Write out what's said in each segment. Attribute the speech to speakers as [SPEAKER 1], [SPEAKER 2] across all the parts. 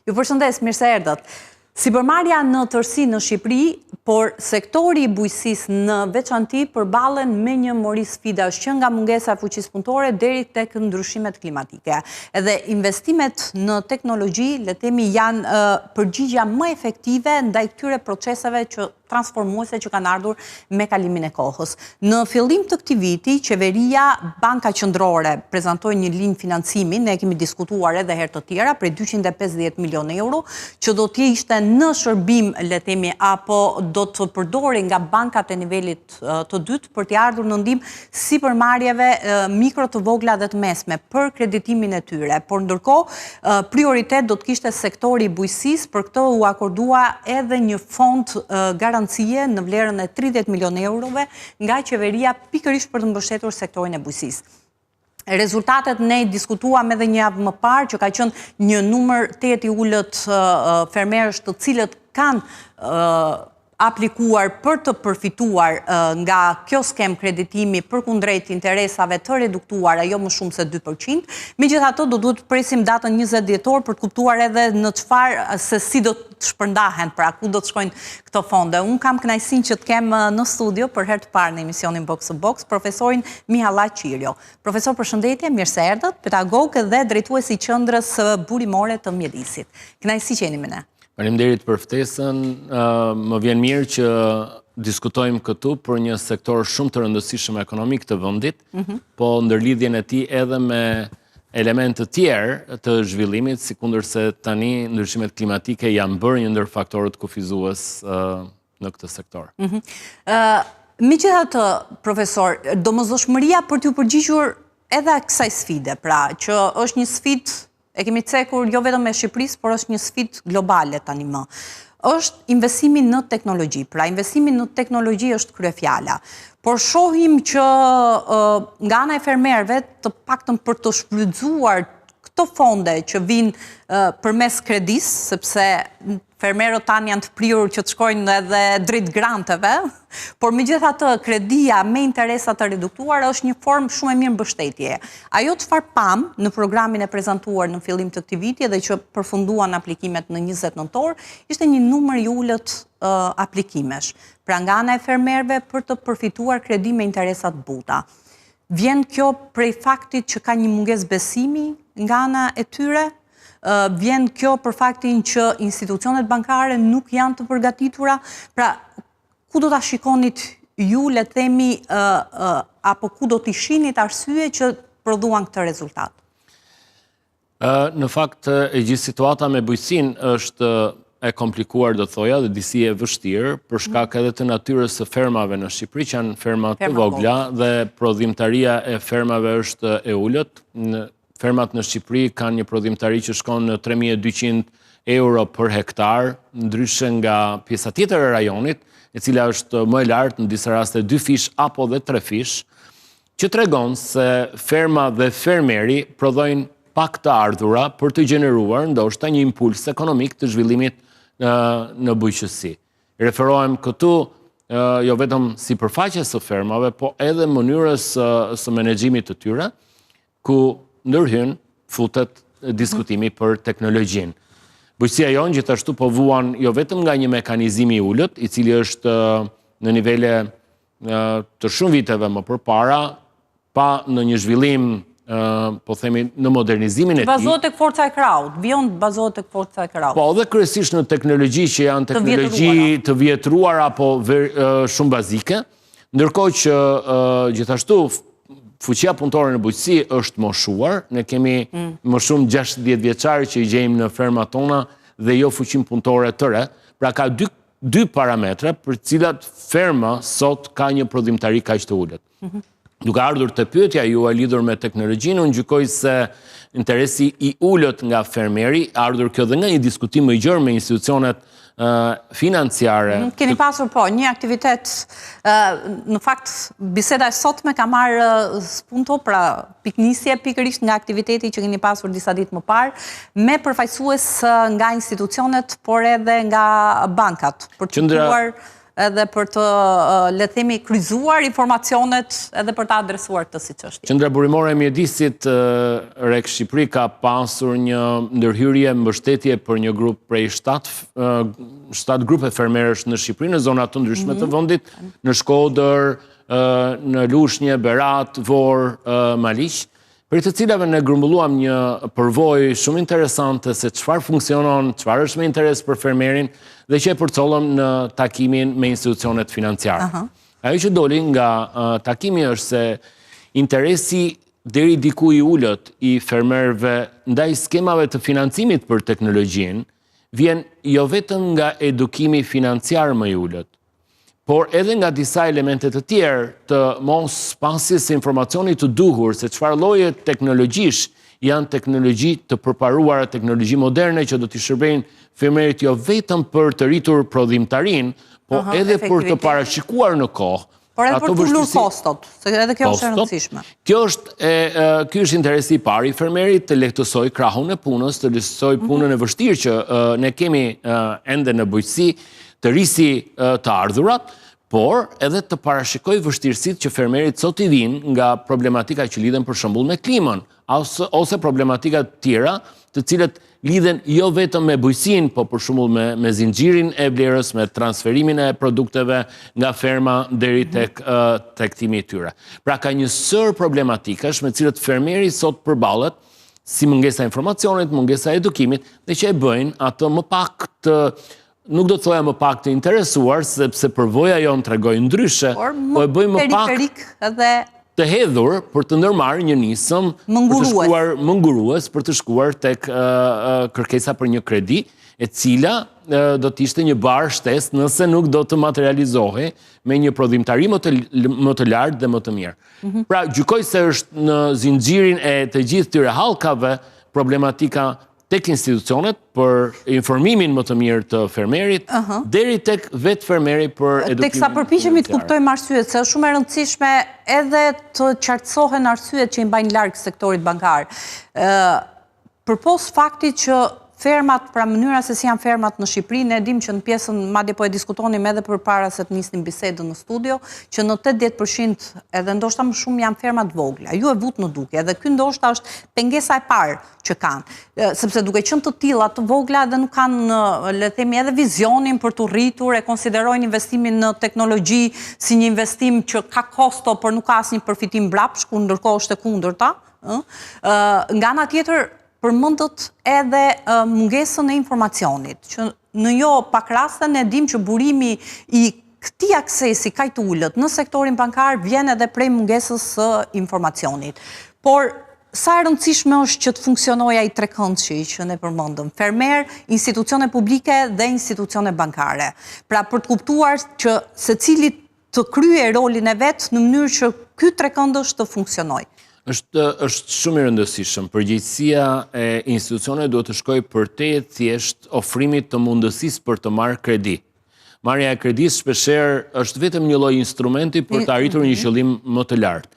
[SPEAKER 1] Ju përshëndes, mirë se erdhët. Sipërmarrja në tërësi në Shqipëri, por sektori i bujqësisë në veçanti përballen me një mori sfidash që nga mungesa e fuqisë punëtore deri tek ndryshimet klimatike. Edhe investimet në teknologji, le të themi, janë përgjigja më efektive ndaj këtyre proceseve që transformuese që kanë ardhur me kalimin e kohës. Në fillim të këtij viti, qeveria, Banka Qendrore prezantoi një linjë financimi, ne kemi diskutuar edhe herë të tjera, prej 250 milionë euro, që do të ishte në shërbim, le të themi, apo do të përdori nga bankat e nivelit të dytë për të ardhur në ndihmë sipërmarrjeve mikro, të vogla dhe të mesme për kreditimin e tyre. Por ndërkohë, prioritet do të kishte sektori i bujqësisë, për këtë u akordua edhe një fond garancie në vlerën e 30 milionë eurove nga qeveria pikërisht për të mbështetur sektorin e bujqësisë. Rezultatet ne diskutuam edhe një javë më parë, që ka qenë një numër tetë i ulët fermerësh të cilët kanë aplikuar për të përfituar nga kjo skem kreditimi përkundrejt interesave të reduktuara jo më shumë se 2%. Megjithatë, do duhet presim datën 20 dhjetor për të kuptuar edhe në çfarë se si do të shpërndahen, pra ku do të shkojnë këto fonde. Unë kam kënaqësinë që të kem në studio për herë të parë në emisionin Box to Box profesorin Mihallah Qirio. Profesor, përshëndetje, mirë se erdhët, pedagog dhe drejtues i qendrës burimore të mjedisit. Kënaqësi që jeni me ne.
[SPEAKER 2] Faleminderit për ftesën. Më vjen mirë që diskutojmë këtu për një sektor shumë të rëndësishëm ekonomik të vendit, po ndërlidhjen e tij edhe me elemente të tjerë të zhvillimit, sikundërse tani ndryshimet klimatike janë bërë një ndër faktorët kufizues në këtë sektor.
[SPEAKER 1] Megjithatë, profesor, domosdoshmëria për t'u përgjigjur edhe kësaj sfide, pra që është një sfidë e kemi cekur jo vetëm me Shqipërisë, por është një sfidë globale tani më. Është investimi në teknologji. Pra, investimi në teknologji është kryefjala. Por shohim që nga ana e fermerëve, të paktën për të shfrytzuar këto fonde që vinë përmes kredis, sepse fermerët tani janë të prirur që të shkojnë edhe drejt granteve, por megjithatë kredia me interesa të reduktuara është një formë shumë e mirë mbështetje. Ajo çfarë pam në programin e prezantuar në fillim të këtij viti dhe që përfunduan aplikimet në 20 nëntor, ishte një numër i ulët aplikimesh. Pra nga ana e fermerëve për të përfituar kredi me interesa të buta. Vjen kjo prej faktit që ka një mungesë besimi nga ana e tyre? Vjen kjo për faktin që institucionet bankare nuk janë të përgatitura? Pra, ku do ta shikonit ju, le të themi, apo ku do t'i shinit arsye që prodhuan këtë rezultat?
[SPEAKER 2] Në fakt, e gjithë situata me bujqësinë është e komplikuar, do thoja, dhe disi e vështirë, për shkak edhe të natyrës së fermave në Shqipëri, që janë ferma të vogla, dhe prodhimtaria e fermave është e ulët. Fermat në Shqipëri kanë një prodhimtari që shkon në 3.200 euro për hektar, ndryshe nga pjesa tjetër e rajonit, e cila është më e lartë, në disa raste 2 fish apo dhe 3 fish, që tregon se ferma dhe fermeri prodhojnë pak të ardhura për të gjeneruar ndoshta një impuls ekonomik të zhvillimit në bujqësi. Referohem këtu jo vetëm sipërfaqes së fermave, po edhe mënyrës së menaxhimit të tyre, ku ndërhyn futet diskutimi për teknologjinë. Bujqësia jonë gjithashtu po vuan jo vetëm nga një mekanizim i ulët, i cili është në nivele të shumë viteve më përpara, pa në një zhvillim, po themi, në modernizimin e tij.
[SPEAKER 1] Bazohet tek forca e krahut, vijon bazohet tek forca e krahut.
[SPEAKER 2] Po, dhe kryesisht në teknologji që janë teknologji të vjetruar apo shumë bazike, ndërkohë që gjithashtu fuqia punëtore në bujqësi është moshuar, ne kemi më shumë 60 vjeçar që i gjejmë në fermat tona dhe jo fuqim punëtore të re, pra ka dy parametra për cilat ferma sot ka një prodhimtari kaq të ulët. Duke ardhur të pyetja ju e lidhur me teknologjinë, unë gjykoj se interesi i ulët nga fermeri, ardhur kjo dhe nga një diskutim më i gjerë me institucionet financiare.
[SPEAKER 1] Keni pasur po, një aktivitet, në fakt, biseda e sotme ka marrë spunto, pra piknisje pikërisht nga aktiviteti që keni pasur disa ditë më parë, me përfaqësues nga institucionet, por edhe nga bankat, për të tuar edhe për të, le të themi, kryzuar informacionet edhe për të adresuar këtë si çështje.
[SPEAKER 2] Qendra burimore e mjedisit Rek Shqipëri ka pasur një ndërhyrje mbështetje për një grup prej 7 grupe fermerësh në Shqipëri, në zonat të ndryshme të vendit, në Shkodër, në Lushnjë, Berat, Vor, Maliq, për të cilave ne grumbulluam një përvojë shumë interesante se çfarë funksionon, çfarë është me interes për fermerin dhe që e përcollëm në takimin me institucionet financiare. Ajo që doli nga takimi është se interesi deri diku i ulët i fermerëve ndaj skemave të financimit për teknologjinë vjen jo vetëm nga edukimi financiar më i ulët, por edhe nga disa elementet të tjerë të mos pasjes së informacionit të duhur se çfarë lloje teknologjish janë teknologji të përparuara, teknologji moderne që do t'i shërbejnë fermerit jo vetëm për të rritur prodhimtarin, po edhe për të parashikuar në kohë.
[SPEAKER 1] Por edhe për të ulur kostot, se edhe kjo është e rëndësishme.
[SPEAKER 2] Ky është interesi i parë i fermerit të lehtësoj krahun e punës, të lehtësoj punën e vështirë që ne kemi ende në bujqësi, të rrisi të ardhurat, por edhe të parashikoj vështirësitë që fermerit sot i vinë nga problematika që lidhen për shembull me klimën, ose problematika të tjera, të cilët lidhen jo vetëm me bujqësinë, po për shembull me zinxhirin e vlerës, me transferimin e produkteve nga ferma deri tek tregtimi i tyre. Pra ka një sër problematikash me cilët fermeri sot përballet, si mungesa e informacionit, mungesa e edukimit, dhe që e bëjnë atë më pak të, nuk do të thoja më pak të interesuar, sepse përvoja jonë tregoj ndryshe, po e bëjmë më pak të hedhur për të ndërmarrë një nisëm mëngurues për të shkuar tek kërkesa për një kredi, e cila do të ishte një barë shtesë nëse nuk do të materializohej me një prodhimtari më të lartë dhe më të mirë. Pra, gjykoj se është në zinxhirin e të gjithë tyre hallkave problematika tek institucionet për informimin më të mirë të fermerit, deri tek vetë fermeri për edukimin.
[SPEAKER 1] Teksa përpiqemi të kuptojmë arsyet, se është shumë e rëndësishme edhe të qartësohen arsyet që i mbajnë larg sektorit bankar. Përpos faktit që fermat, pra mënyra se si janë fermat në Shqipëri, ne dim që në pjesën, madje po e diskutonim edhe përpara se të nisnim bisedën në studio, që në 80% edhe ndoshta më shumë janë fermat vogla. Ju e vut në duke, edhe ky ndoshta është pengesa e parë që kanë, sepse duke qenë të tilla të vogla edhe nuk kanë, le të themi, edhe vizionin për të rritur, e konsiderojnë investimin në teknologji si një investim që ka kosto, por nuk ka asnjë përfitim mbrapsht, ku ndërkohë është e kundërta. Nga ana tjetër, përmendët edhe mungesën e informacionit, që në jo pak raste ne dim që burimi i këtij aksesi kaq të ulët në sektorin bankar vjen edhe prej mungesës së informacionit. Por sa e rëndësishme është që të funksionojë ai trekëndshi që ne përmendëm, fermer, institucione publike dhe institucione bankare. Pra për të kuptuar që secili të kryejë rolin e vet në mënyrë që ky trekëndësh të funksionojë.
[SPEAKER 2] është shumë i rëndësishëm. Përgjegjësia e institucioneve duhet të shkojë përtej thjesht ofrimit të mundësisë për të marrë kredi. Marrja e kredisë shpeshherë është vetëm një lloj instrumenti për të arritur një qëllim më të lartë.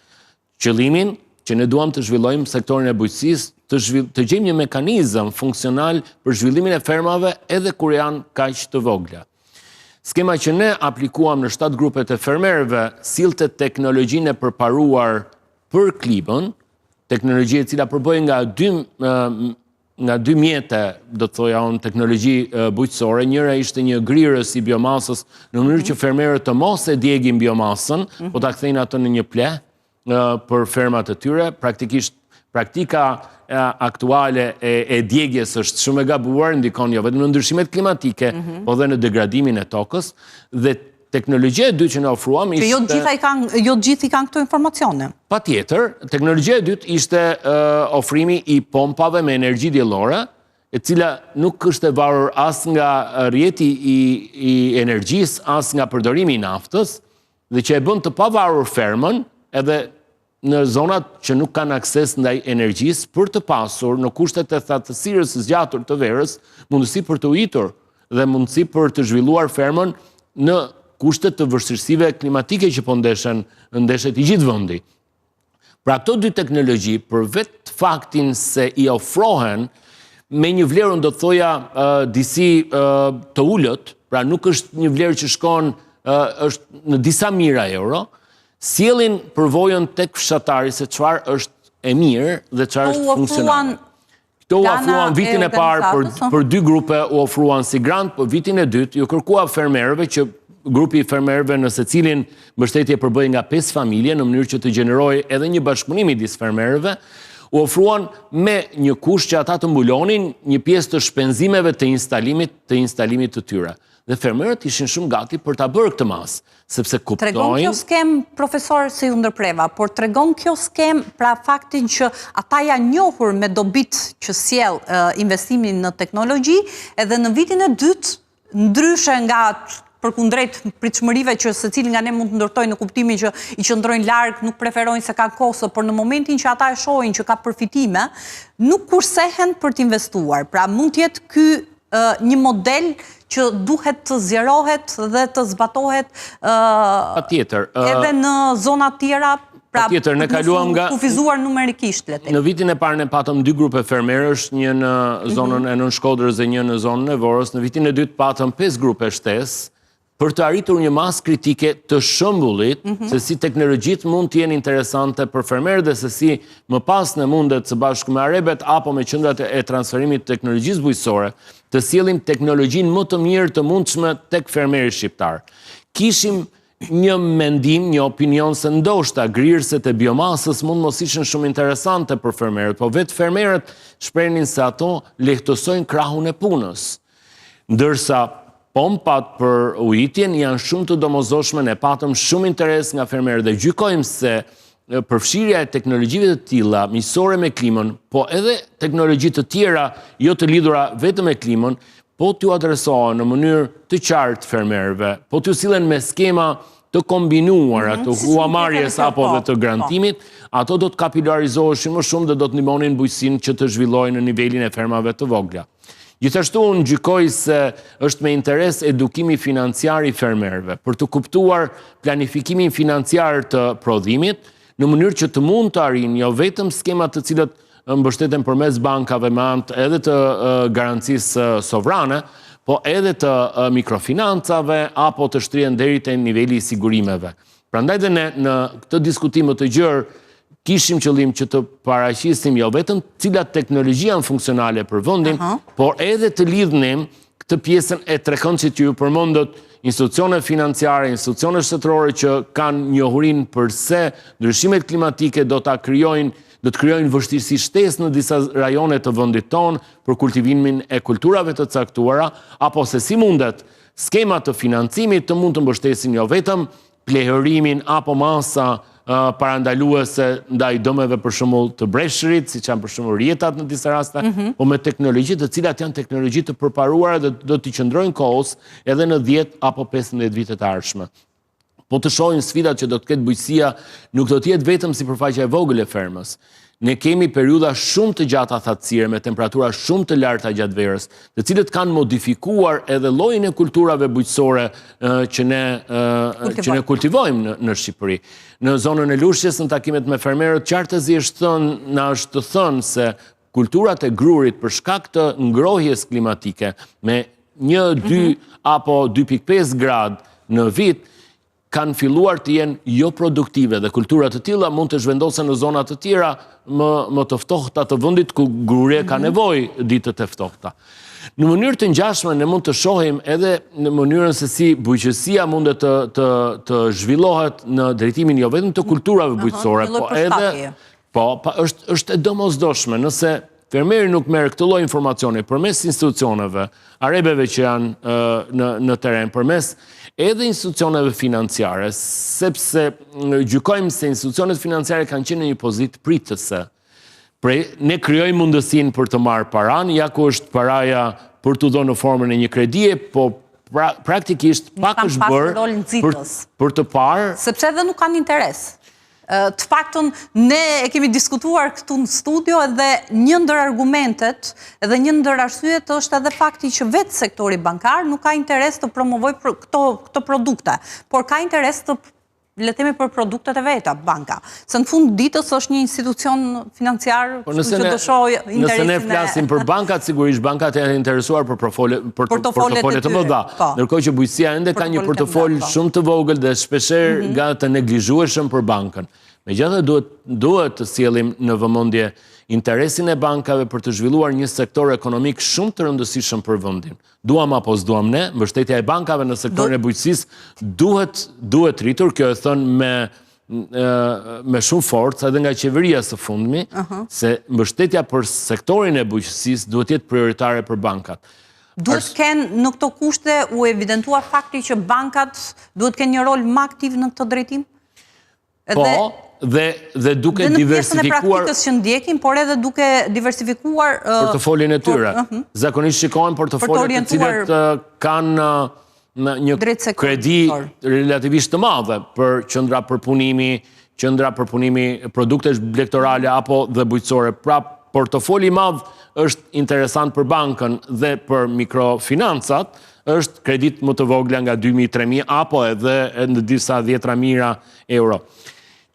[SPEAKER 2] Qëllimin që ne duam të zhvillojmë sektorin e bujqësisë, të gjejmë një mekanizëm funksional për zhvillimin e fermave edhe kur janë kaq të vogla. Skema që ne aplikuam në 7 grupet e fermerëve sillte teknologjinë e përparuar për klimën, teknologji e cila përbëhet nga dy mjete, do të thoja unë, teknologji bujqësore. Njëra ishte një grirës i biomasës në mënyrë që fermerët të mos e djegin biomasën, po ta kthejnë atë në një pleh për fermat e tyre. Praktikisht praktika aktuale e djegjes është shumë e gabuar, ndikon jo vetëm në ndryshimet klimatike, po dhe në degradimin e tokës, dhe teknologjia e dytë që ne ofruam ishte...
[SPEAKER 1] Që jo gjithë i kanë këto informacione.
[SPEAKER 2] Patjetër, teknologjia e dytë ishte ofrimi i pompave me energji diellore, e cila nuk është e varur as nga rrjeti i energjisë, as nga përdorimi i naftës, dhe që e bën të pavarur fermën edhe në zonat që nuk kanë akses ndaj energjisë për të pasur në kushtet e thatësirës së zgjatur të verës, mundësi për të ujitur dhe mundësi për të zhvilluar fermën në kushtet të vështirësive klimatike që po ndeshet i gjithë vendi. Pra këto dy teknologji, për vetë faktin se i ofrohen me një vlerë do të thoja disi të ulët, pra nuk është një vlerë që shkon është në disa mijëra euro, sjellin përvojën tek fshatari se çfarë është e mirë dhe çfarë është funksionale. Këto u ofruan vitin e parë për 2 grupe, u ofruan si grant, për vitin e dytë ju kërkua fermerëve që grupi i fermerëve në secilin mbështetje përbëhej nga 5 familje në mënyrë që të gjenerojë edhe një bashkëpunim midis fermerëve, u ofruan me një kusht që ata të mbulonin një pjesë të shpenzimeve të instalimit të tyre. Dhe fermerët ishin shumë gati për ta bërë këtë mas, sepse kuptojnë...
[SPEAKER 1] Tregon kjo skem, profesor, se ju ndërpreva, por tregon kjo skem pra faktin që ata janë njohur me dobit që sjell investimin në teknologji, edhe në vitin e dytë, ndryshe nga përkundrejt pritshmërive që secili nga ne mund të ndërtojnë në kuptimin që i qëndrojnë larg, nuk preferojnë se kanë kohë, por në momentin që ata e shohin që ka përfitime, nuk kursehen për të investuar. Pra mund të jetë ky një model që duhet të zjerohet dhe të zbatohet edhe në zonat tjera, pra kufizuar numerikisht.
[SPEAKER 2] Në vitin e parë ne patëm 2 grupe fermerësh, një në zonën e Nën Shkodrës dhe një në zonën e Vorës. Në vitin e dytë patëm 5 grupe shtesë për të arritur një masë kritike të shëmbullit, se si teknologjit mund të jenë interesante për fermerë dhe se si më pas në mundet së bashku me Arebet apo me qendrat e transferimit të teknologjisë bujqësore, të sjellim teknologjinë më të mirë të mundshme tek fermeri shqiptar. Kishim një mendim, një opinion se ndoshta grirëset e biomasës mund mos ishin shumë interesante për fermerët, po vetë fermerët shprehin se ato lehtësojnë krahun e punës. Ndërsa pompat për ujitjen janë shumë të domosdoshme, ne patëm shumë interes nga fermerët dhe gjykojmë se përfshirja e teknologjive të tilla miqësore me klimën, po edhe teknologji të tjera jo të lidhura vetëm me klimën, po t'ju adresohen në mënyrë të qartë fermerëve, po t'ju sillen me skema të kombinuara të huamarrjes apo dhe të grantimit, ato do të kapitalizoheshin më shumë dhe do të ndihmonin bujqësinë që të zhvillojë në nivelin e fermave të vogla. Gjithashtu unë gjykoj se është me interes edukimi financiar i fermerëve për të kuptuar planifikimin financiar të prodhimit në mënyrë që të mund të arrijnë jo vetëm skemat të cilët mbështeten përmes bankave me anë edhe të garancisë sovrane, po edhe të mikrofinancave apo të shtrihen deri te niveli i sigurimeve. Prandaj dhe ne në këtë diskutim të gjerë kishim qëllim që të paraqisim jo vetëm cilat teknologji janë funksionale për vendin, por edhe të lidhnim këtë pjesën e trekëndshit që ju përmendët, institucione financiare, institucione shtetërore që kanë njohurinë përse ndryshimet klimatike do të krijojnë vështirësi shtesë në disa rajone të vendit tonë për kultivimin e kulturave të caktuara, apo se si mundet skemat të financimit të mund të mbështesin jo vetëm plehërimin apo masa parandaluese ndaj dëmeve për shembull të breshërit, siç janë për shembull rjetat në disa raste, po me teknologji të cilat janë teknologji të përparuara dhe do t'i qëndrojnë kohës edhe në 10 apo 15 vitet e ardhshme. Po të shohim sfidat që do të ketë bujqësia, nuk do të jetë vetëm sipërfaqja e vogël e fermës. Ne kemi periudha shumë të gjata thatësire me temperatura shumë të larta gjatë verës, të cilët kanë modifikuar edhe llojin e kulturave bujqësore që ne kultivojmë në Shqipëri. Në zonën e Lushqes, në takimet me fermerët, qartësisht na është thënë se kulturat e grurit për shkak të ngrohjes klimatike me 1, 2 apo 2.5 grad në vit kanë filluar të jenë jo produktive dhe kulturat të tilla mund të zhvendosen në zona të tjera më të ftohta të vendit ku gruria ka nevojë ditët e ftohta. Në mënyrë të ngjashme ne mund të shohim edhe në mënyrën se si bujqësia mundet të zhvillohet në drejtimin jo vetëm të kulturave bujqësore, po edhe është e domosdoshme nëse fermeri nuk merr këtë lloj informacioni përmes institucioneve, arebeve që janë në teren, përmes edhe institucioneve financiare, sepse gjykojmë se institucionet financiare kanë qenë në një pozitë pritëse. Ne krijojmë mundësinë për të marrë paran, ja ku është paraja për të dhënë në formën e një kredie, po praktikisht pak është bërë për të parë.
[SPEAKER 1] Sepse edhe nuk kanë interes. Të faktën, ne e kemi diskutuar këtu në studio edhe një ndër argumentet edhe një ndër arsyet është edhe fakti që vetë sektori bankar nuk ka interes të promovoj këto produkte, por ka interes të le të themi për produktet e veta, banka. Se në fund ditës është një institucion financiar që dëshoj interesin e...
[SPEAKER 2] Nëse ne flasim për bankat, sigurisht bankat janë interesuar për portofolet të mëdha. Ndërkohë që bujqësia ende ka një portofol shumë të vogël dhe shpesher nga të neglizhueshëm për bankën. Megjithatë duhet të sjellim në vëmendje interesin e bankave për të zhvilluar një sektor ekonomik shumë të rëndësishëm për vendin. Duam apo s'duam ne, mbështetja e bankave në sektorin e bujqësisë duhet rritur, kjo e thënë me shumë forcë edhe nga qeveria së fundmi, se mbështetja për sektorin e bujqësisë duhet jetë prioritare për bankat.
[SPEAKER 1] Duhet kenë në këto kushte u evidentua fakti që bankat duhet kenë një rol më aktiv në këtë drejtim?
[SPEAKER 2] Po, dhe duke diversifikuar... Dhe në pjesën e praktikës që ndjekin, por edhe duke diversifikuar... Portofolin e tyre. Zakonisht shikojnë portofolit të cilët kanë një kredi relativisht të madhe për qendra përpunimi produktesh blegtorale apo dhe bujqësore. Pra, portofoli madh është interesant për bankën dhe për mikrofinancat, është kredit më të vogla nga 2.000-3.000 apo edhe në disa 10.000 euro.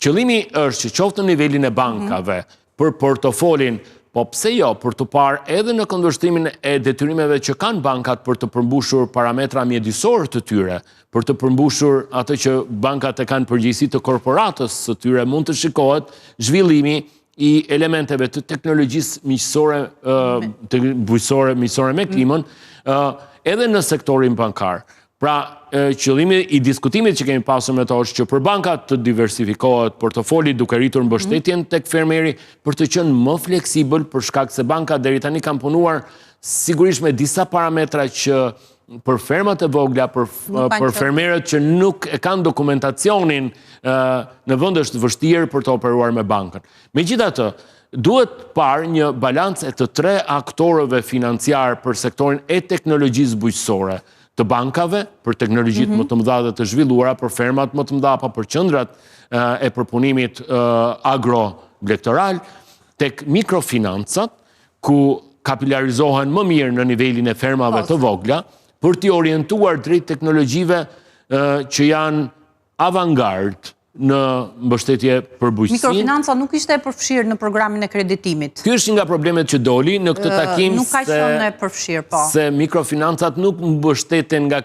[SPEAKER 2] Qëllimi është që qoftë në nivelin e bankave për portofolin, po pse jo, për të parë edhe në këndvështrimin e detyrimeve që kanë bankat për të përmbushur parametra mjedisor të tyre, për të përmbushur atë që bankat e kanë përgjegjësi të korporatës së tyre, mund të shikohet zhvillimi i elementeve të teknologjisë miqësore, miqësore me klimën, edhe në sektorin bankar. Pra, qëllimi i diskutimit që kemi pasur me to është që për bankat të diversifikohet portofoli duke rritur mbështetjen tek fermeri për të qenë më fleksibël për shkak se bankat deri tani kanë punuar sigurisht me disa parametra që për fermat e vogla, për fermerët që nuk e kanë dokumentacionin në vend është vështirë për të operuar me bankën. Megjithatë, duhet parë një balancë e të tre aktorëve financiar për sektorin e teknologjisë bujqësore, të bankave, për teknologjit më të mëdha dhe të zhvilluara, për fermat më të mëdha, pa për qendrat e përpunimit agro-blegtoral, tek mikrofinancat, ku kapilarizohen më mirë në nivelin e fermave të vogla, për t'i orientuar drejt teknologjive që janë avantgard në mbështetje për bujqësinë.
[SPEAKER 1] Mikrofinanca nuk ishte e përfshirë në programin e kreditimit.
[SPEAKER 2] Ky është nga problemet që doli në këtë takim
[SPEAKER 1] nuk ka qenë e përfshirë, po.
[SPEAKER 2] Se mikrofinancat nuk mbështeten nga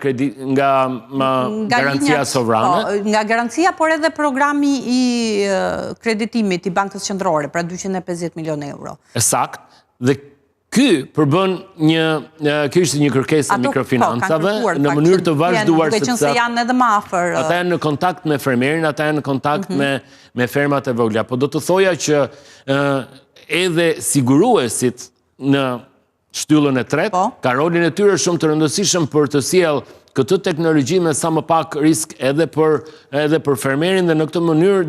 [SPEAKER 2] garancia sovrane.
[SPEAKER 1] Nga garancia, por edhe programi i kreditimit i Bankës Qendrore, pra 250 milion euro.
[SPEAKER 2] Sakt, dhe ky përbën ky ishte një kërkesë e mikrofinancave në mënyrë të vazhduar
[SPEAKER 1] sepse janë edhe më afër.
[SPEAKER 2] Ata janë në kontakt me fermerin, ata janë në kontakt me fermat e vogla. Po do të thoja që edhe siguruesit në shtyllën e tretë ka rolin e tyre shumë të rëndësishëm për të sjellë këtë teknologji me sa më pak risk edhe për fermerin dhe në këtë mënyrë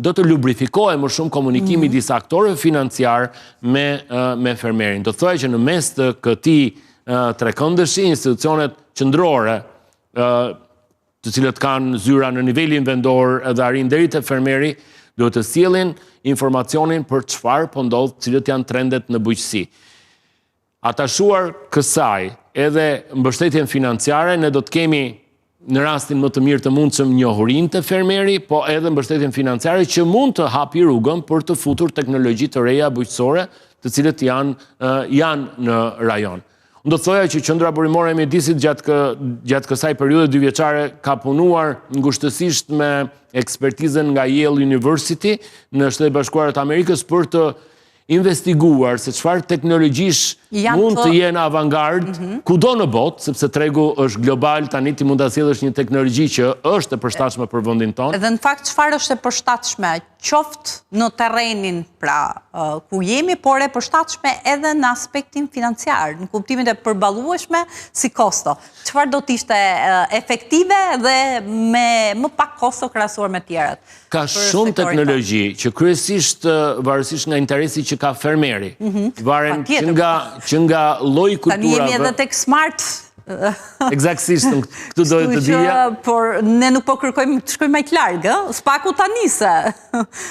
[SPEAKER 2] do të lubrifikohet më shumë komunikimi disa aktorëve financiar me fermerin. Do thoya që në mes të këtij trekëndëshi, institucionet qendrore, të cilët kanë zyra në nivelin vendor dhe arrin deri te fermeri, duhet të sjellin informacionin për çfarë po ndodh, cilët janë trendet në bujqësi. Atashuar kësaj edhe mbështetjen financiare, ne do të kemi në rastin më të mirë të mundshëm njohurinë të fermeri, po edhe mbështetjen financiare që mund të hapi rrugën për të futur teknologji të reja bujqësore, të cilët janë në rajon. Unë do të thoja që Qendra Burimore e Mjedisit gjatë kësaj periudhe 2 vjeçare ka punuar ngushtësisht me ekspertizën nga Yale University në Shtetet Bashkuara të Amerikës për të investiguar se çfarë teknologjish mund të jenë avantgard kudo në botë, sepse tregu është global, tani ti mund ta sjellësh një teknologji që është e përshtatshme për vendin tonë.
[SPEAKER 1] Dhe në fakt çfarë është e përshtatshme, qoftë në terrenin pra ku jemi, por e përshtatshme edhe në aspektin financiar, në kuptimin e përballueshme si kosto. Çfarë do të ishte efektive dhe me më pak kosto krahasuar me tjerat?
[SPEAKER 2] Ka shumë teknologji që kryesisht varësisht nga interesi që ka fermeri. Varen që nga lloji kulturave.
[SPEAKER 1] Tani jemi edhe tek smart.
[SPEAKER 2] Eksaktësisht, këtu do të dija.
[SPEAKER 1] Por ne nuk po kërkojmë të shkojmë më larg, spaku tani se.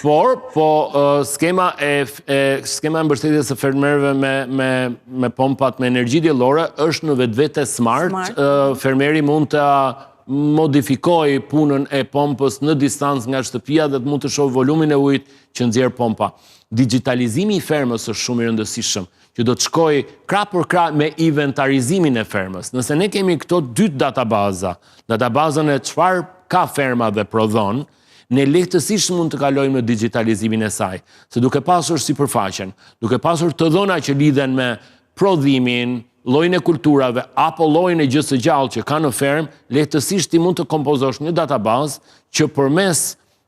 [SPEAKER 2] Po skema e mbështetjes së fermerëve me pompat me energji diellore është në vetvete smart. Fermeri mund modifikoj punën e pompës në distancë nga shtëpia dhe të mund të shohë volumin e ujit që nxjerr pompa. Digitalizimi i fermës është shumë i rëndësishëm, që do të shkoj krah për krah me inventarizimin e fermës. Nëse ne kemi këto dy databaza, databazën e çfarë ka ferma dhe prodhon, ne lehtësisht mund të kalojmë në digitalizimin e saj, se duke pasur sipërfaqen, duke pasur të dhëna që lidhen me prodhimin, llojin e kulturave apo llojin e gjës së gjallë që ka në fermë, lehtësisht ti mund të kompozosh një databazë që përmes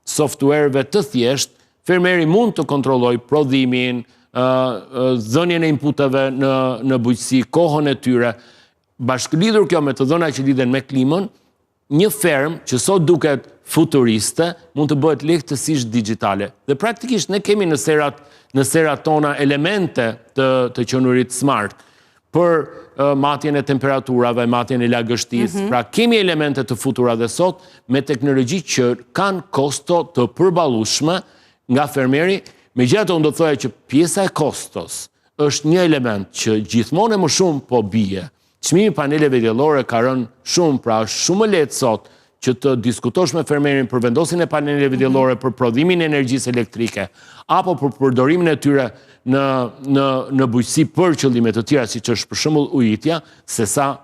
[SPEAKER 2] softwareve të thjeshtë fermeri mund të kontrollojë prodhimin, dhënien e inputeve në bujqësi, kohën e tyre. Bashkëlidhur kjo me të dhëna që lidhen me klimën, një fermë që sot duket futuriste mund të bëhet lehtësisht digjitale. Dhe praktikisht ne kemi në serat tona elemente të qenurit smart për matjen e temperaturave, matjen e lagështisë. Pra kemi elemente të futura dhe sot me teknologji që kanë kosto të përballueshme nga fermeri. Megjithatë unë do të thoya që pjesa e kostos është një element që gjithmonë më shumë po bie. Çmimi i paneleve diellore ka rënë shumë, pra është shumë lehtë sot që të diskutosh me fermerin për vendosin e paneleve diellore për prodhimin e energjisë elektrike apo për përdorimin e tyre në bujqësi për qëllime të tjera, siç është për shembull ujitja, sesa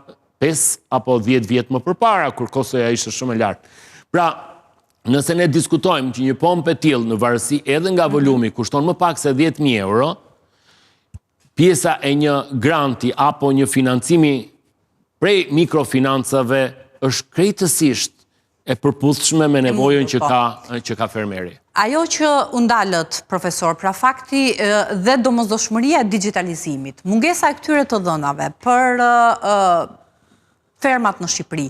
[SPEAKER 2] 5 apo 10 vjet më përpara kur kostoja ishte shumë e lartë. Pra, nëse ne diskutojmë që një pompë e tillë në varësi edhe nga volumi kushton më pak se 10.000 euro, pjesa e një granti apo një financimi prej mikrofinancave është krejtësisht e përputhshme me nevojën që ka fermeri.
[SPEAKER 1] Ajo që u ndalët, profesor, pra fakti dhe domosdoshmëria e digitalizimit, mungesa e këtyre të dhënave për fermat në Shqipëri,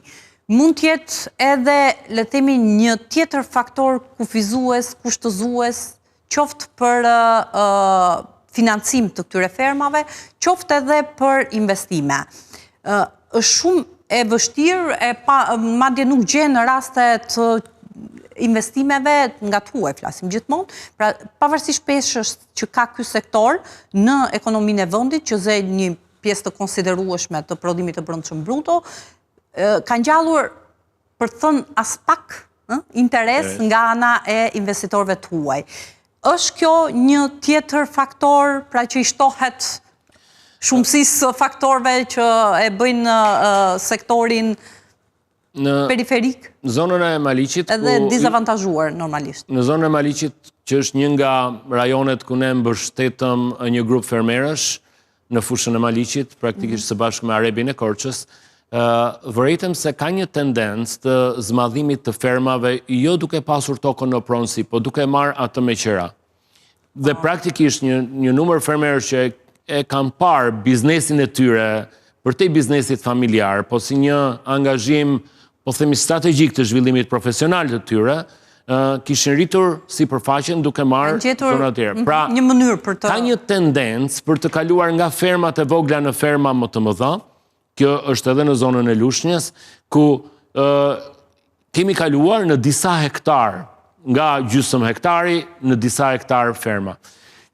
[SPEAKER 1] mund të jetë edhe, le të themi, një tjetër faktor kufizues, kushtëzues, qoftë për financim të këtyre fermave, qoftë edhe për investime. Është shumë e vështirë, madje nuk gjen në raste të investimeve nga tuaj, flasim gjithmonë, pra pavarësisht peshës që ka ky sektor në ekonominë e vendit, që zë një pjesë të konsiderueshme të prodhimit të brendshëm bruto, ka ngjallur, për të thënë as pak, interes nga ana e investitorëve tuaj. Është kjo një tjetër faktor, pra që i shtohet shumësisë faktorëve që e bëjnë sektorin periferik?
[SPEAKER 2] Në zonën e Maliqit...
[SPEAKER 1] Edhe dizavantazhuar, normalisht.
[SPEAKER 2] Në zonën e Maliqit, që është një nga rajonet ku ne mbështetëm një grup fermerësh në fushën e Maliqit, praktikisht së bashku me Arebin e Korçës, vërejtëm se ka një tendencë të zmadhimit të fermave, jo duke pasur tokën në pronësi, po duke marrë atë me qera. Dhe praktikisht një numër fermerësh që e kanë parë biznesin e tyre, për te biznesit familjar, po si një angazhim, po themi strategjik të zhvillimit profesional të tyre, kishin rritur sipërfaqen duke marrë zona të tjera. Pra,
[SPEAKER 1] një mënyrë për të...
[SPEAKER 2] Ka një tendencë për të kaluar nga fermat e vogla në ferma më të mëdha. Kjo është edhe në zonën e Lushnjës, ku kemi kaluar në disa hektar, nga gjysmë hektari në disa hektar ferma,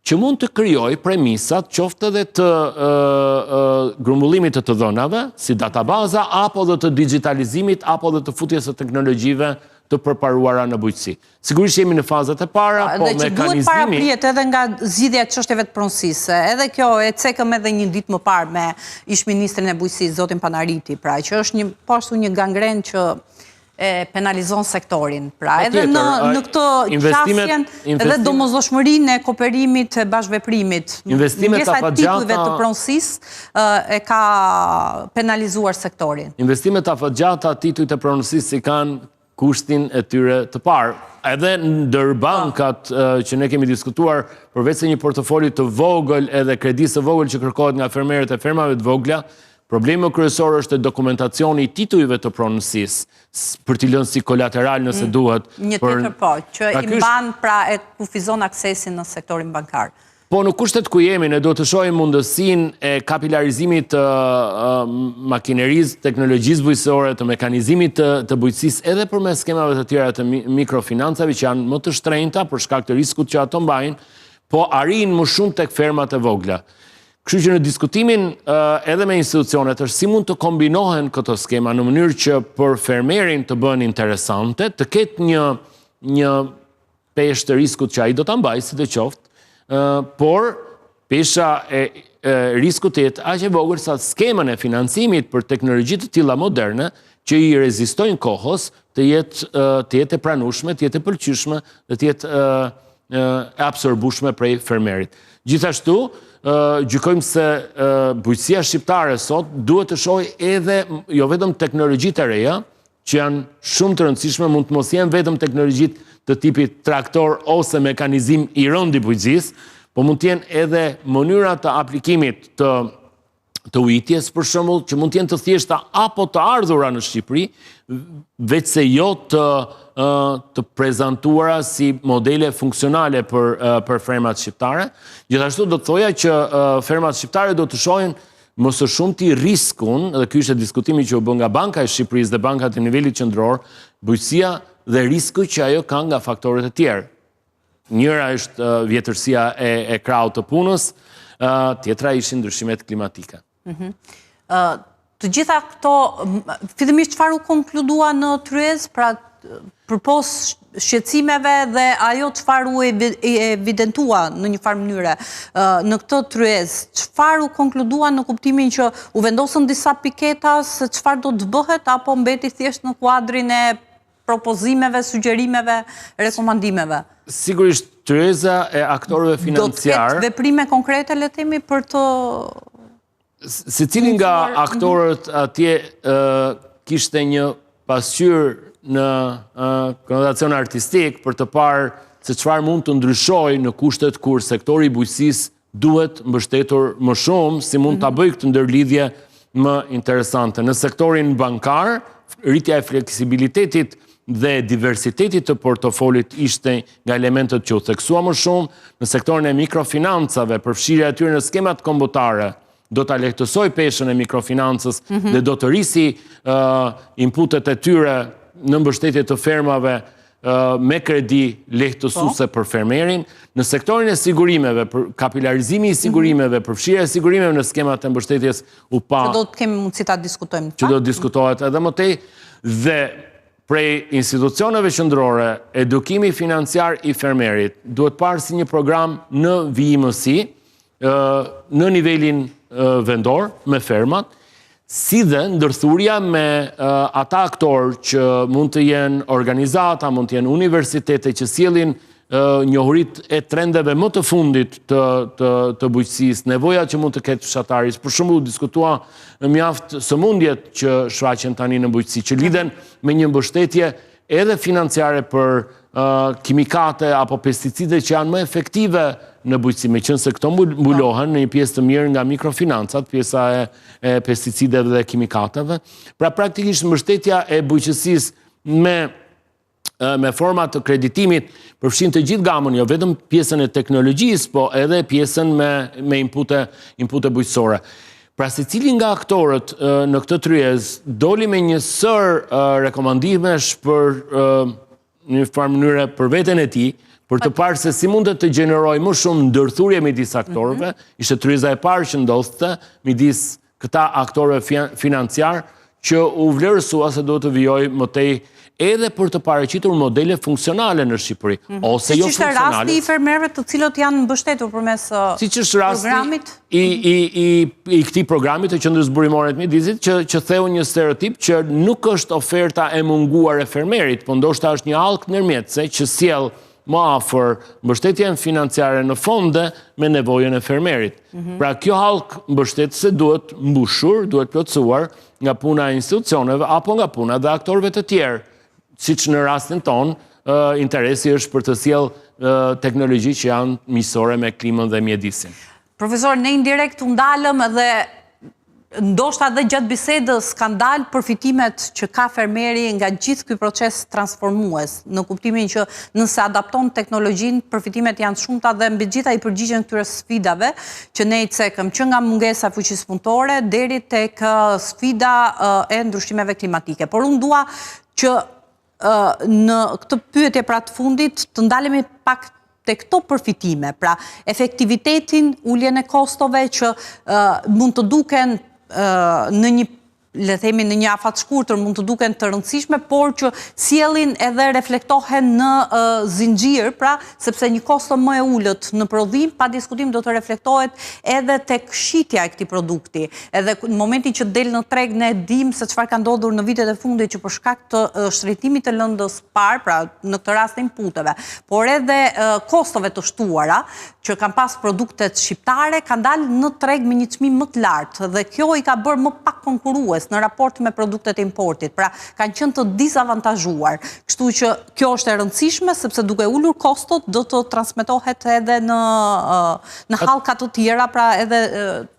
[SPEAKER 2] që mund të krijoj premisat qoftë edhe të grumbullimit të dhënave, si databaza, apo dhe të digitalizimit, apo dhe të futjes së teknologjive të përparuara në bujqësi. Sigurisht jemi në fazat e para, po
[SPEAKER 1] mekanizmi... Dhe që duhet paraprihet edhe nga zgjidhja e çështjeve të pronësisë, edhe kjo e cekëm edhe një ditë më parë me ish-ministrin e bujqësisë, zotin Panariti, pra që është një gangren që e penalizon sektorin. Pra, edhe në këtë qasjen, edhe domosdoshmërinë e kooperimit e bashkëveprimit, mungesa e titujve të pronësisë e ka penalizuar sektorin.
[SPEAKER 2] Investimet afatgjata titujt e pronësisë i kanë kushtin e tyre të parë. Edhe ndër bankat që ne kemi diskutuar, përveç se një portofoli të vogël edhe kredisë të vogël që kërkohet nga fermerët e fermave të vogla, problemi kryesor është dokumentacioni i titujve të pronësisë për t'i lënë si kolateral nëse duhet.
[SPEAKER 1] Një tjetër po, që i mban pra e kufizon aksesin në sektorin bankar.
[SPEAKER 2] Po në kushtet ku jemi, ne do të shohim mundësinë e kapilarizimit të makinerisë, teknologjisë bujqësore, të mekanizimit të bujqësisë, edhe përmes skemave të tjera të mikrofinancave që janë më të shtrenjta për shkak të riskut që ato mbajnë, po arrin më shumë tek fermat e vogla. Kështu që në diskutimin edhe me institucionet është si mund të kombinohen këto skema në mënyrë që për fermerin të bëhen interesante, të ketë një peshë të riskut që ai do ta mbajë si të qoftë, por pesha e riskut të jetë aq e vogël sa skemën e financimit për teknologji të tilla moderne që i rezistojnë kohës, të jetë e pranueshme, të jetë e pëlqyeshme dhe të jetë e absorbueshme prej fermerit. Gjithashtu, gjykojmë se bujqësia shqiptare sot duhet të shohë edhe jo vetëm teknologjitë e reja, që janë shumë të rëndësishme, mund të mos jenë vetëm teknologjitë të tipit traktor ose mekanizim i rënd i bujqësisë, po mund të jenë edhe mënyra të aplikimit të ujitjes, për shembull, që mund të jenë të thjeshta apo të ardhura në Shqipëri, veçse jo të prezantuara si modele funksionale për fermat shqiptare. Gjithashtu do të thoja që fermat shqiptare do të shohin më së shumti riskun, dhe ky ishte diskutimi që u bë nga Banka e Shqipërisë dhe bankat e nivelit qendror, bujqësia dhe risku që ajo ka nga faktorët e tjerë. Njëra është vjetërsia e krahut të punës, tjetra ishin ndryshimet klimatike.
[SPEAKER 1] Të gjitha këto, fillimisht çfarë u konkludua në tryezë, pra përpos shqetësimeve dhe ajo çfarë u evidentua në një farë mënyre në këtë tryezë, çfarë u konkludua në kuptimin që u vendosën disa piketa se çfarë do të bëhet apo mbeti thjesht në kuadrin e propozimeve, sugjerimeve, rekomandimeve?
[SPEAKER 2] Sigurisht, tryeza e aktorëve financiar...
[SPEAKER 1] Do të ketë veprime konkrete, le themi, për të...
[SPEAKER 2] Secili nga aktorët atje kishte një pasqyrë në konotacion artistik për të parë se çfarë mund të ndryshojë në kushtet kur sektori i bujqësisë duhet mbështetur më shumë, si mund ta bëjë këtë ndërlidhje më interesante. Në sektorin bankar, rritja e fleksibilitetit dhe diversitetit të portofolit ishte nga elementet që u theksua më shumë. Në sektorin e mikrofinancave, përfshirja e tyre në skemat kombëtare, do të lehtësoj peshën e mikrofinancës dhe do të rrisi inputet e tyre në mbështetje të fermave me kredi lehtësuese për fermerin. Në sektorin e sigurimeve, për kapitalizimi i sigurimeve, përfshirja e sigurimeve në skemat e mbështetjes u pa...
[SPEAKER 1] Që do të kemi mundësi ta diskutojmë.
[SPEAKER 2] Që do të diskutohet edhe më tej, dhe prej institucioneve qendrore, edukimi financiar i fermerit duhet parë si një program në vijimësi, në nivelin vendor, me fermat, si dhe ndërthurja me ata aktorë që mund të jenë organizata, mund të jenë universitete që sjellin njohurit e trendeve më të fundit të bujqësisë, nevoja që mund të ketë fshataris. Për shembull, diskutua mjaft sëmundjet që shfaqen tani në bujqësi, që lidhen me një mbështetje edhe financiare për kimikate apo pesticide që janë më efektive në bujqësi, me qenë se këto mbulohen në një pjesë të mirë nga mikrofinancat, pjesa e pesticideve dhe kimikateve. Pra praktikisht mbështetja e bujqësisë me format të kreditimit përfshin të gjithë gamën, jo vetëm pjesën e teknologjisë, po edhe pjesën me inpute bujqësore. Pra secili nga aktorët në këtë tryezë doli me një sër rekomandimesh për një farë mënyre për veten e tij, për të parë se si mundet të gjeneroj më shumë ndërthurje midis aktorëve, ishte tryeza e parë që ndodhte midis këta aktorëve financiar që u vlerësua se do të vijojë më tej edhe për të paraqitur modele funksionale në Shqipëri, ose jo funksionale.
[SPEAKER 1] Siç është rasti i fermerëve të cilët janë mbështetur përmes programit?
[SPEAKER 2] Siç është rasti i këtij programi të qendrës burimore të mjedisit, që theu një stereotip që nuk është oferta e munguar e fermerit, po ndoshta është një hallk ndërmjetëse që sjell më afër mbështetjen financiare në fonde me nevojën e fermerit. Pra kjo hallk mbështetëse duhet mbushur, duhet plotësuar nga puna e institucioneve apo nga puna dhe aktorëve të tjerë, siç në rastin ton, interesi është për të sjellë teknologji që janë miqësore me klimën dhe mjedisin.
[SPEAKER 1] Profesor, ne indirekt u ndalëm dhe ndoshta edhe gjatë bisedës ka dalë përfitimet që ka fermeri nga gjithë ky proces transformues, në kuptimin që nëse adapton teknologjinë, përfitimet janë shumëta dhe mbi gjitha i përgjigjen këtyre sfidave që ne i cekëm, që nga mungesa e fuqisë punëtore deri tek sfida e ndryshimeve klimatike. Por unë dua që në këtë pyetje pra të fundit të ndalemi pak te këto përfitime, pra efektivitetin, uljen e kostove që mund të duken në një le themi në një afat shkurtër mund të duken të rëndësishme, por që sjellin edhe reflektohen në zinxhir, pra sepse një kosto më e ulët në prodhim, pa diskutim do të reflektohet edhe tek shitja e këtij produkti. Edhe në momentin që del në treg ne dim se çfarë ka ndodhur në vitet e fundit që për shkak të shtrejtimit të lëndës parë, pra në këtë rast inputeve, por edhe kostove të shtuara që kanë pas produktet shqiptare kanë dalë në treg me një çmim më të lartë dhe kjo i ka bërë më pak konkurrues në raport me produktet e importit, pra kanë qenë të dizavantazhuar. Kështu që kjo është e rëndësishme sepse duke ulur kostot do të transmetohet edhe në hallka të tjera, pra edhe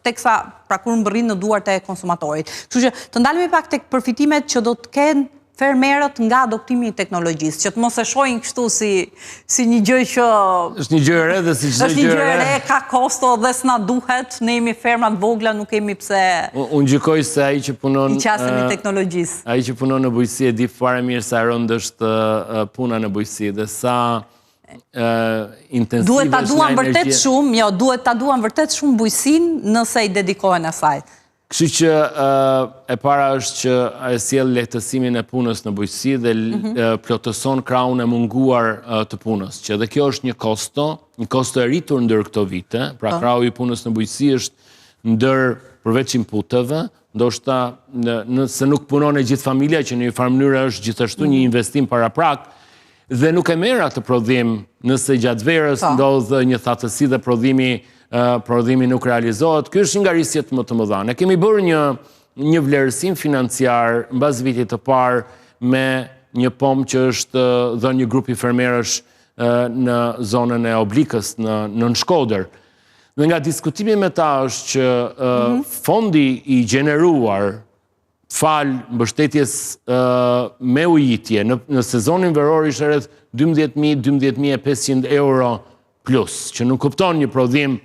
[SPEAKER 1] teksa pra kur mbërrin në duart e konsumatorit. Kështu që të ndalemi pak tek përfitimet që do të kenë fermerët nga adoptimi i teknologjisë, që të mos e shohin kështu si një gjë që
[SPEAKER 2] është një gjë e re dhe si çdo gjë e re
[SPEAKER 1] ka kosto dhe s'na duhet, ne jemi ferma të vogla, nuk kemi pse.
[SPEAKER 2] Unë gjykoj se ai që punon
[SPEAKER 1] i qasemi teknologjisë.
[SPEAKER 2] Ai që punon në bujqësi e di fare mirë sa rënd është puna në bujqësi dhe sa intensive
[SPEAKER 1] duhet ta duan vërtet shumë, duhet ta duan vërtet shumë bujqësinë nëse i dedikohen asaj.
[SPEAKER 2] Kështu që e para është që e sjell lehtësimin e punës në bujqësi dhe plotëson krahun e munguar të punës, që edhe kjo është një kosto e rritur ndër këto vite, pra krahu i punës në bujqësi është ndër përveç inputeve, ndoshta nëse nuk punon e gjithë familja, që në një farë mënyrë është gjithashtu një investim paraprak, dhe nuk e merr atë prodhim nëse gjatë verës ndodh një thatësi dhe prodhimi nuk realizohet. Ky është një nga risjet më të mëdha. Ne kemi bërë një vlerësim financiar mbas vitit të parë me një pomë që është dhënë një grup i fermerësh në zonën e Oblikës në Shkodër. Dhe nga diskutimi me ta është që fondi i gjeneruar fal mbështetjes me ujitje në sezonin veror ishte rreth 12.500 euro plus, që nuk kupton një prodhim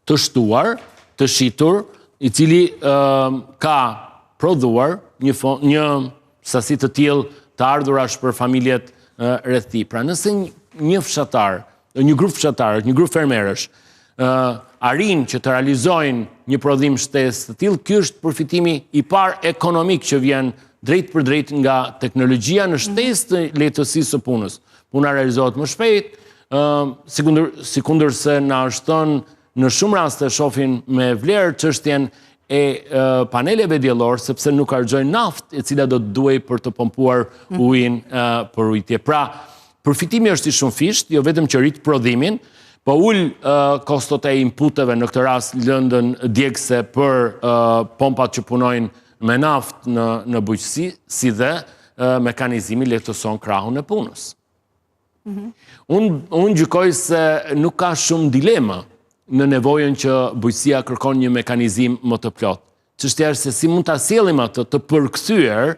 [SPEAKER 2] të shtuar, të shitur, i cili ka prodhuar një sasi të tillë të ardhurash për familjet rreth tij. Pra nëse një fshatar, një grup fshatarësh, një grup fermerësh arrin që të realizojnë një prodhim shtesë të tillë, ky është përfitimi i parë ekonomik që vjen drejt për drejt nga teknologjia në shtesë të lehtësisë së punës. Puna realizohet më shpejt, sikundër se na është thënë në shumë raste shohin me vlerë çështjen e paneleve diellor, sepse nuk harxojnë naftë e cila do të duhej për të pompuar ujin për ujitje. Pra, përfitimi është i shumëfisht, jo vetëm që rrit prodhimin, po ul kostot e inputeve, në këtë rast lëndën djegëse për pompat që punojnë me naftë në bujqësi, si dhe mekanizimi lehtëson krahun e punës. Unë gjykoj se nuk ka shumë dilema në nevojën që bujqësia kërkon një mekanizim më të plot. Çështja është se si mund ta sjellim atë të përkthyer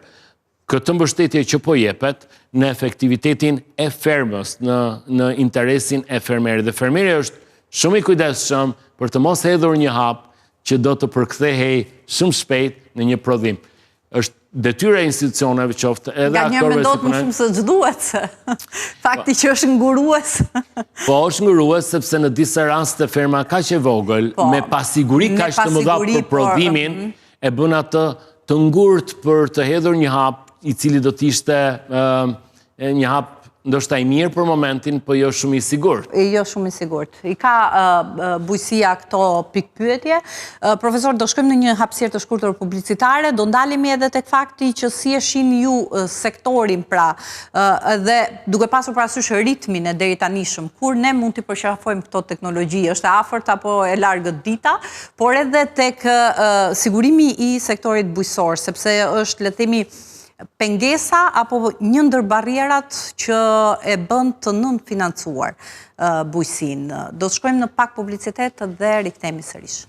[SPEAKER 2] këtë mbështetje që po jepet në efektivitetin e fermës, në interesin e fermerit. Dhe fermeri është shumë i kujdesshëm për të mos hedhur një hap që do të përkthehej shumë shpejt në një prodhim. Është detyra e institucioneve qoftë edhe aktorëve.
[SPEAKER 1] Nga një mendot më shumë se ç'duhet, fakti që është ngurues.
[SPEAKER 2] Po është ngurues sepse në disa raste ferma kaq e vogël, me pasiguri kaq të mëdha për prodhimin, e bën atë të ngurtë për të hedhur një hap i cili do të ishte një hap ndoshta i mirë për momentin, po jo shumë i sigurt.
[SPEAKER 1] Jo shumë i sigurt. I ka bujqësia këto pikpyetje. Profesor, do shkojmë në një hapësirë të shkurtër publicitare, do ndalemi edhe tek fakti që si e shihni ju sektorin, pra, dhe duke pasur parasysh ritmin e deri tanishëm, kur ne mund të përqafojmë këto teknologji, është e afërt apo e largët dita, por edhe tek sigurimi i sektorit bujqësor, sepse është, le të themi, pengesa apo një ndër barrierat që e bën të nënfinancuar bujqësinë. Do të shkojmë në pak publicitet dhe rikthehemi sërish.